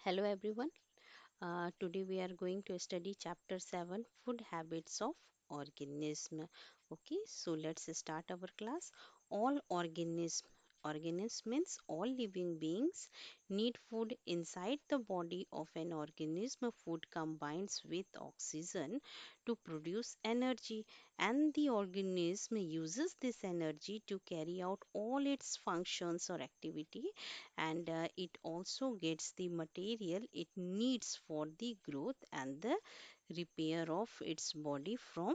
Hello everyone. Today we are going to study chapter 7 Food Habits of Organism. Okay, so let's start our class. All organism means all living beings need food inside the body of an organism. Food combines with oxygen to produce energy, and the organism uses this energy to carry out all its functions or activity, and it also gets the material it needs for the growth and the repair of its body from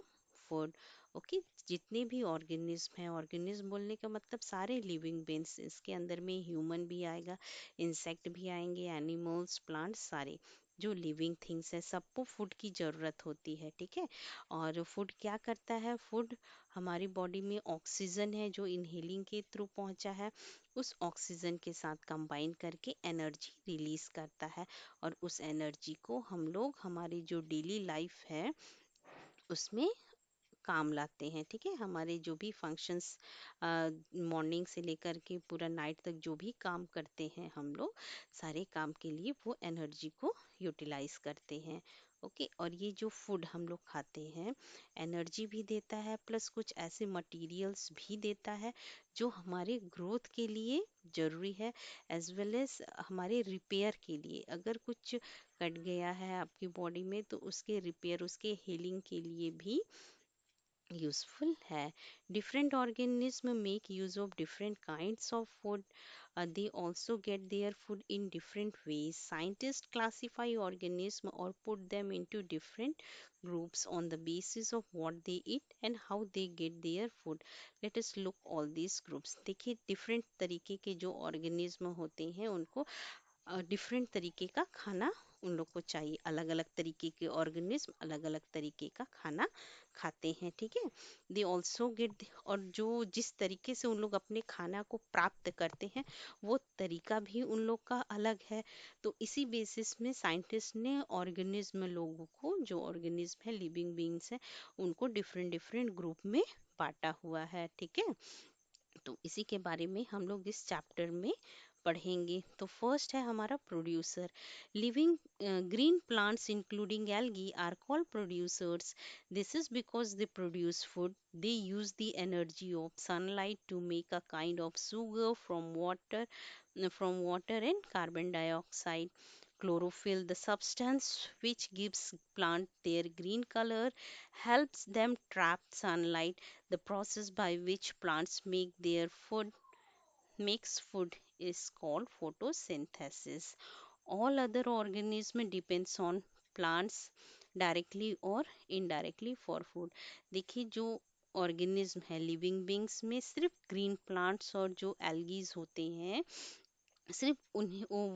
food. Okay, जितने भी organism हैं, organism बोलने का मतलब सारे living beings, इसके अंदर में ह्यूमन भी आएगा, इंसेक्ट भी आएंगे, एनिमल्स, प्लांट्स, सारे जो लिविंग थिंग्स है सबको फूड की ज़रूरत होती है। ठीक है, और फूड क्या करता है? फूड हमारी बॉडी में ऑक्सीजन है जो इनहेलिंग के थ्रू पहुंचा है, उस ऑक्सीजन के साथ कंबाइन करके एनर्जी रिलीज करता है, और उस एनर्जी को हम लोग हमारी जो डेली लाइफ है उसमें काम लाते हैं। ठीक है, हमारे जो भी फंक्शंस मॉर्निंग से लेकर के पूरा नाइट तक जो भी काम करते हैं हम लोग, सारे काम के लिए वो एनर्जी को यूटिलाइज करते हैं। ओके, और ये जो फूड हम लोग खाते हैं एनर्जी भी देता है, प्लस कुछ ऐसे मटेरियल्स भी देता है जो हमारे ग्रोथ के लिए जरूरी है, एज वेल एज हमारे रिपेयर के लिए। अगर कुछ कट गया है आपकी बॉडी में तो उसके रिपेयर, उसके हीलिंग के लिए भी useful है। Different organisms make use of different kinds of food. They also get their food in different ways. Scientists classify organisms or put them into different groups on the basis of what they eat and how they get their food. Let us look all these groups. देखिए different तरीके के जो organism होते हैं उनको different तरीके का खाना उन लोग को चाहिए। अलग अलग तरीके के ऑर्गेनिज्म अलग अलग तरीके का खाना खाते हैं। ठीक है, दे ऑल्सो गेट, और जो जिस तरीके से उन लोग अपने खाना को प्राप्त करते हैं वो तरीका भी उन लोग का अलग है। तो इसी बेसिस में साइंटिस्ट ने ऑर्गेनिज्म, लोगों को, जो ऑर्गेनिज्म है लिविंग बींग्स है, उनको डिफरेंट डिफरेंट ग्रुप में बांटा हुआ है। ठीक है, तो इसी के बारे में हम लोग इस चैप्टर में पढ़ेंगे। तो फर्स्ट है हमारा producer. Living green plants including algae are called producers. This is because they produce food. They use the energy of sunlight to make a kind of sugar from water and carbon dioxide. Chlorophyll, the substance which gives plant their green color, helps them trap sunlight. The process by which plants make their food makes food is called photosynthesis. All other organism depends on plants directly or indirectly for food. देखिए जो organism है living beings में सिर्फ green plants और जो algae होते हैं, सिर्फ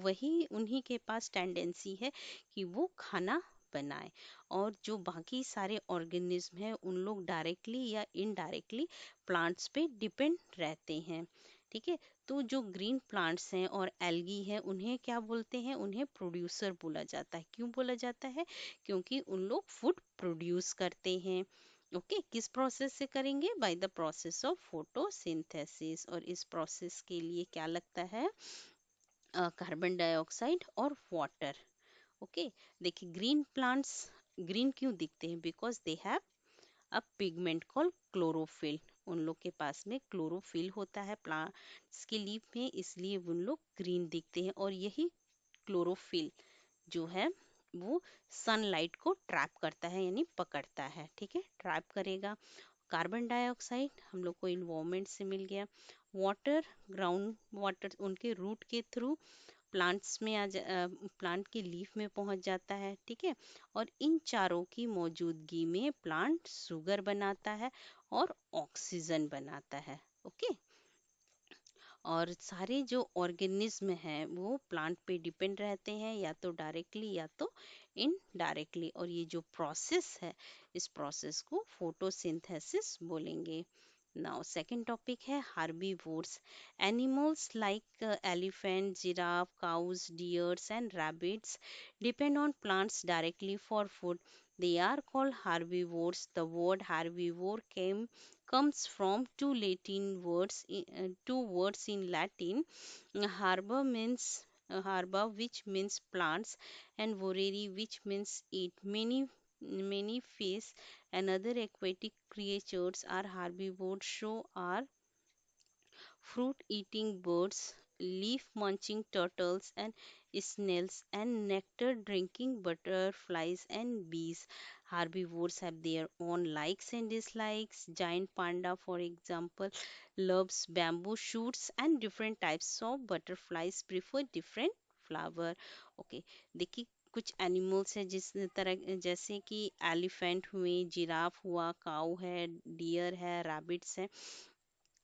वही उन्हीं के पास टेंडेंसी है कि वो खाना बनाए, और जो बाकी सारे ऑर्गेनिज्म हैं उन लोग डायरेक्टली या इनडायरेक्टली प्लांट्स पे डिपेंड रहते हैं। ठीक है, तो जो ग्रीन प्लांट्स हैं और एल्गी हैं उन्हें क्या बोलते हैं? उन्हें प्रोड्यूसर बोला जाता है। क्यों बोला जाता है? क्योंकि उन लोग फूड प्रोड्यूस करते हैं। ओके, किस प्रोसेस से करेंगे? By the process of photosynthesis. और इस प्रोसेस के लिए क्या लगता है? कार्बन डाइऑक्साइड और वाटर। ओके, देखिए ग्रीन प्लांट्स ग्रीन क्यों दिखते हैं? Because they have a pigment called chlorophyll. उन लोग के पास में क्लोरोफिल होता है प्लांट्स के लीफ में, इसलिए उन लोग ग्रीन दिखते हैं। और यही क्लोरोफिल जो है वो सनलाइट को ट्रैप करता है, यानी पकड़ता है। ठीक है, ट्रैप करेगा। कार्बन डाइऑक्साइड हम लोग को इन्वायरमेंट से मिल गया। वाटर, ग्राउंड वाटर उनके रूट के थ्रू प्लांट्स में प्लांट की लीफ में पहुंच जाता है। ठीक है, और इन चारों की मौजूदगी में प्लांट शुगर बनाता है और ऑक्सीजन बनाता है। ओके, और सारे जो ऑर्गेनिज्म हैं वो प्लांट पे डिपेंड रहते हैं, या तो डायरेक्टली या तो इनडायरेक्टली। और ये जो प्रोसेस है इस प्रोसेस को फोटोसिंथेसिस बोलेंगे। नाउ सेकंड टॉपिक है herbivores. Animals like elephant, giraffe, cows, deers and rabbits depend on plants directly for food. They are called herbivores. The word herbivore comes from two words in Latin. Herba means harba, which means plants, and voreri, which means eat. Many fish and other aquatic creatures are herbivores, so are fruit eating birds, leaf munching turtles and snails, and nectar drinking butterflies and bees. Herbivores have their own likes and dislikes. Giant panda, for example, loves bamboo shoots, and different types of butterflies prefer different flower. Okay, देखिए कुछ animals है जिस तरह, जैसे कि elephant हुए, giraffe हुआ, काऊ है, डियर है, रैबिट्स है।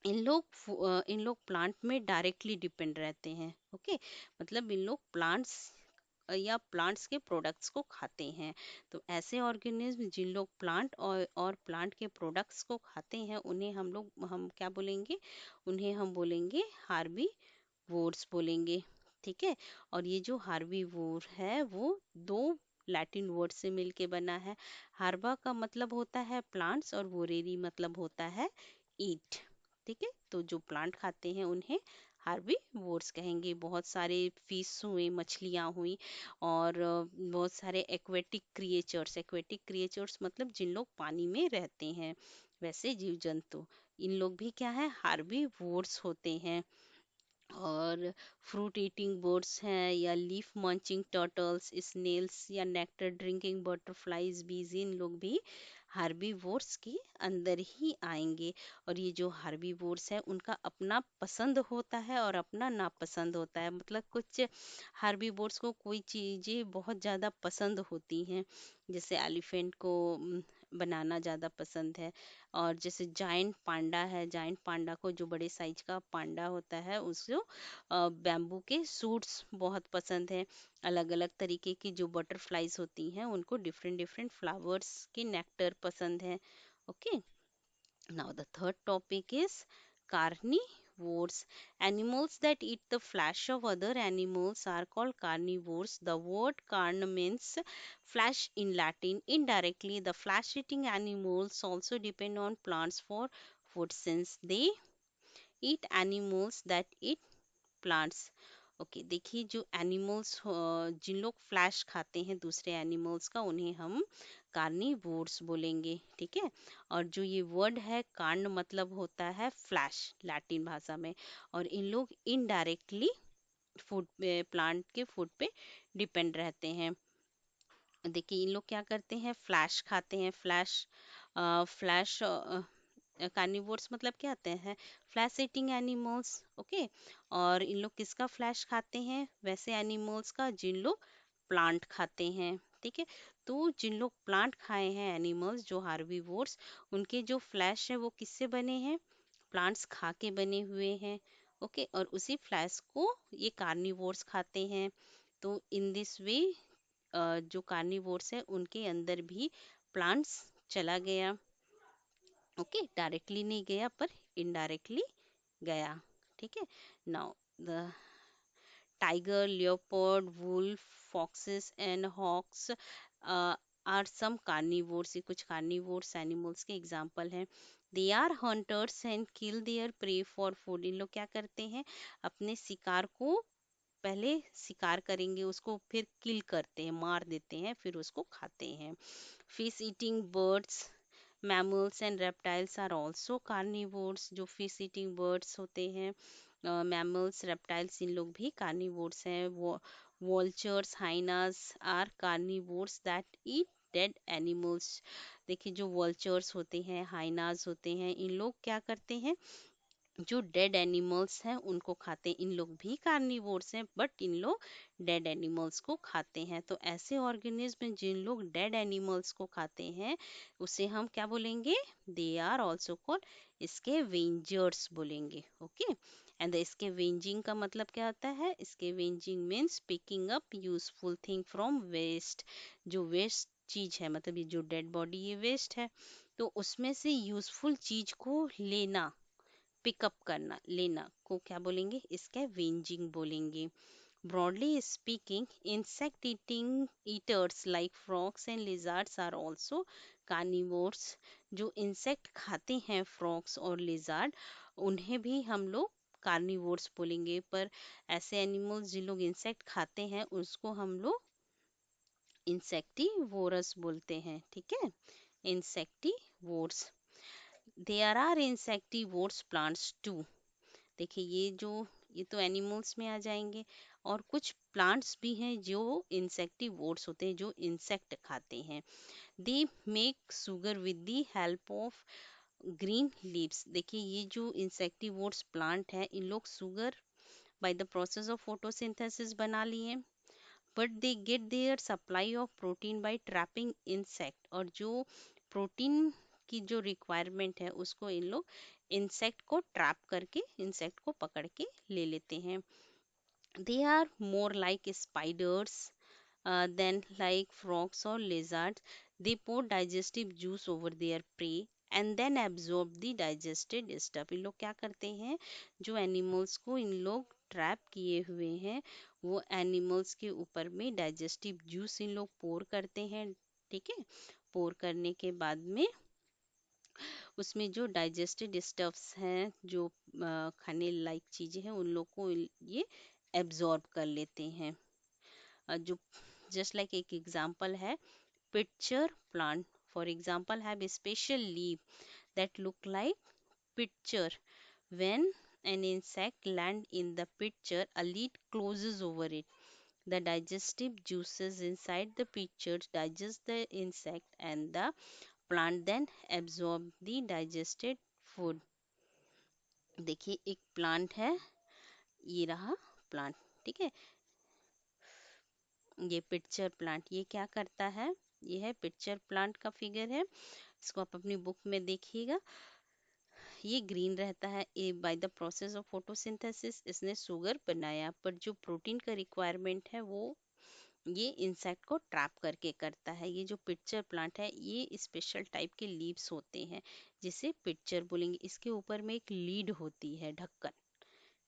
इन लोग प्लांट में डायरेक्टली डिपेंड रहते हैं। ओके, मतलब इन लोग प्लांट्स या प्लांट्स के प्रोडक्ट्स को खाते हैं। तो ऐसे ऑर्गेनिज्म जिन लोग प्लांट और प्लांट के प्रोडक्ट्स को खाते हैं, उन्हें हम क्या बोलेंगे? उन्हें हम बोलेंगे हार्बी वोर्स बोलेंगे। ठीक है। और ये जो हार्बीवोर है वो दो लैटिन वर्ड से मिलके बना है। हार्बा का मतलब होता है प्लांट्स और वोरेरी मतलब होता है ईट। ठीक है, तो जो प्लांट खाते हैं उन्हें हार्बीवोर्स कहेंगे। बहुत सारे फिश हुए, मछलियां हुई, और बहुत सारे एक्वेटिक क्रिएचर्स मतलब जिन लोग पानी में रहते हैं, वैसे जीव जंतु, इन लोग भी क्या है? हार्बीवोर्स होते हैं। और फ्रूट ईटिंग बर्ड्स हैं, या लीफ मंचिंग टर्टल्स, स्नेल्स, या नेक्टर ड्रिंकिंग बटरफ्लाईज, बीज, इन लोग भी हार्बीवोर्स के अंदर ही आएंगे। और ये जो हार्बीवोर्स है उनका अपना पसंद होता है और अपना नापसंद होता है। मतलब कुछ हार्बीवोर्स को कोई चीजें बहुत ज्यादा पसंद होती हैं, जैसे एलिफेंट को बनाना ज्यादा पसंद है। और जैसे जाइंट पांडा है, जाइंट पांडा को, जो बड़े साइज का पांडा होता है, उसको बैम्बू के सूट्स बहुत पसंद है। अलग अलग तरीके की जो बटरफ्लाईज होती हैं उनको डिफरेंट डिफरेंट फ्लावर्स के नेक्टर पसंद है। Okay, now the third topic is carnivores. Animals that eat the flesh of other animals are called carnivores. The word carn means flesh in Latin. Indirectly, the flesh eating animals also depend on plants for food, since they eat animals that eat plants. Okay, देखिए जो animals जिन लोग flash खाते हैं दूसरे animals का, उन्हें हम carnivores बोलेंगे। ठीक है। और जो ये वर्ड है कार्न मतलब होता है फ्लैश लैटिन भाषा में। और इन लोग इनडायरेक्टली फूड प्लांट के फूड पे डिपेंड रहते हैं। देखिए इन लोग क्या करते हैं? फ्लैश खाते हैं। फ्लैश कार्निवोर्स मतलब क्या आते हैं? Flesh eating animals. ओके। और इन लोग किसका फ्लैश खाते हैं? वैसे एनिमल्स का जिन लोग प्लांट खाते हैं। ठीक है। तो जिन लोग प्लांट खाए हैं एनिमल्स, जो हार्बीवोर्स, उनके जो फ्लैश है वो किससे बने हैं? प्लांट्स खा के बने हुए हैं। ओके, और उसी फ्लैश को ये कार्निवोर्स खाते हैं। तो इन दिस वे जो कार्निवोर्स है उनके अंदर भी प्लांट्स चला गया। ओके, डायरेक्टली नहीं गया पर इनडायरेक्टली गया। ठीक है। Now the tiger, leopard, wolf, foxes and hawks are some carnivores. ये कुछ कार्निवोर्स एनिमल्स के एग्जांपल हैं। They are hunters and kill their prey for food. इन लोग क्या करते हैं? अपने शिकार को पहले शिकार करेंगे, उसको फिर किल करते हैं, मार देते हैं, फिर उसको खाते हैं। Fish eating birds, mammals and reptiles are also carnivores. जो फिश ईटिंग बर्ड्स होते हैं, मैमल्स, रेप्टाइल्स, इन लोग भी कार्निवोर्स हैं। वो vultures, hyenas are carnivores that eat dead animals. देखिए जो वोल्चर्स होते हैं, हाइनास होते हैं, इन लोग क्या करते हैं? जो डेड एनिमल्स हैं उनको खाते हैं। इन लोग भी कार्निवोर्स हैं, बट इन लोग डेड एनिमल्स को खाते हैं। तो ऐसे ऑर्गेनिज्म जिन लोग डेड एनिमल्स को खाते हैं, उसे हम क्या बोलेंगे? They are also called scavengers बोलेंगे। ओके। एंड द स्कैवेंजिंग का मतलब क्या होता है? Scavenging means picking up useful thing from waste. Waste वेस्ट चीज है, मतलब ये जो डेड बॉडी ये वेस्ट है, तो उसमें से यूजफुल चीज को लेना, पिकअप करना, लेना को क्या बोलेंगे? स्कैवेंजिंग बोलेंगे। Broadly speaking, insect eating eaters like frogs and lizards are also carnivores. जो इंसेक्ट खाते हैं, फ्रॉग्स और लिजार्ड, उन्हें भी हम लोग कार्निवोर्स बोलेंगे, पर ऐसे एनिमल्स जिन लोग इंसेक्ट खाते हैं उसको हम लोग इंसेक्टिवोरस बोलते हैं, ठीक है। Insectivores. There are insectivores plants too. देखिए ये तो एनिमल्स में आ जाएंगे, और कुछ प्लांट्स भी हैं जो इंसेक्टिवोर्स होते हैं, जो इंसेक्ट खाते हैं। They make sugar with the help of green leaves. देखिए ये जो इंसेक्टिवोर्स प्लांट है, इन लोग sugar by the process of photosynthesis बना लिए, but they get their supply of protein bye trapping insect. और जो प्रोटीन की जो रिक्वायरमेंट है उसको इन लोग इंसेक्ट को ट्रैप करके, इंसेक्ट को पकड़ के ले लेते हैं। They are more like spiders than like frogs or lizards. They pour digestive juice over their prey and then absorb the digested stuff. इन लोग क्या करते हैं, जो एनिमल्स को इन लोग ट्रैप किए हुए हैं, वो एनिमल्स के ऊपर में डाइजेस्टिव जूस इन लोग पोर करते हैं, ठीक है। पोर करने के बाद में उसमें जो डाइजेस्टेड स्टफ्स हैं, जो खाने लायक चीजें हैं, उन लोग को ये एब्जॉर्ब कर लेते हैं। जो जस्ट लाइक एक एग्जांपल है, pitcher plant for example have a special leaf that look like pitcher. When an insect land in the pitcher, a lid closes over it. The digestive juices inside the pitcher digest the insect, and the plant then absorb the digested food. देखिए एक plant है, ये रहा plant, ठीक है। ये pitcher plant ये क्या करता है, ये है पिक्चर प्लांट का फिगर है, इसको आप अपनी बुक में देखिएगा। ये ग्रीन रहता है, ये by the process of photosynthesis इसने शुगर बनाया, पर जो प्रोटीन का रिक्वायरमेंट है वो ये इंसेक्ट को ट्रैप करके करता है। ये जो पिक्चर प्लांट है, ये स्पेशल टाइप के लीव्स होते हैं जिसे पिक्चर बोलेंगे। इसके ऊपर में एक लीड होती है, ढक्कन,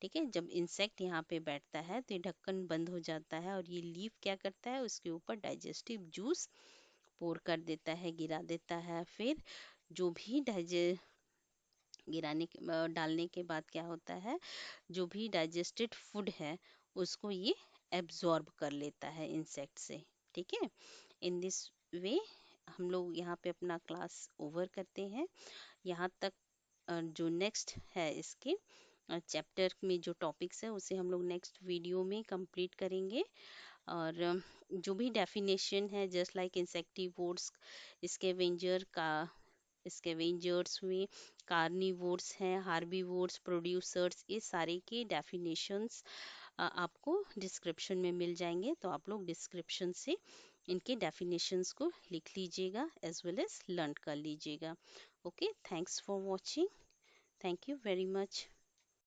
ठीक है। जब इंसेक्ट यहाँ पे बैठता है तो ये ढक्कन बंद हो जाता है, और ये लीफ क्या करता है, उसके ऊपर डाइजेस्टिव जूस पोर कर देता है, गिरा देता है। फिर जो भी डालने के बाद क्या होता है, जो भी डाइजेस्टेड फूड है उसको ये एब्जॉर्ब कर लेता है इंसेक्ट से, ठीक है। इन दिस वे हम लोग यहाँ पे अपना क्लास ओवर करते हैं। यहाँ तक जो नेक्स्ट है इसके चैप्टर में जो टॉपिक्स है उसे हम लोग नेक्स्ट वीडियो में कंप्लीट करेंगे। और जो भी डेफिनेशन है, जस्ट लाइक इंसेक्टिवोर्स, स्कैवेंजर का, स्कैवेंजर्स में कार्निवोर्स हैं, हार्बीवोर्स, प्रोड्यूसर्स, ये सारे के डेफिनेशंस आपको डिस्क्रिप्शन में मिल जाएंगे, तो आप लोग डिस्क्रिप्शन से इनके डेफिनेशंस को लिख लीजिएगा एज वेल एज लर्न कर लीजिएगा। Okay, thanks for watching, thank you very much.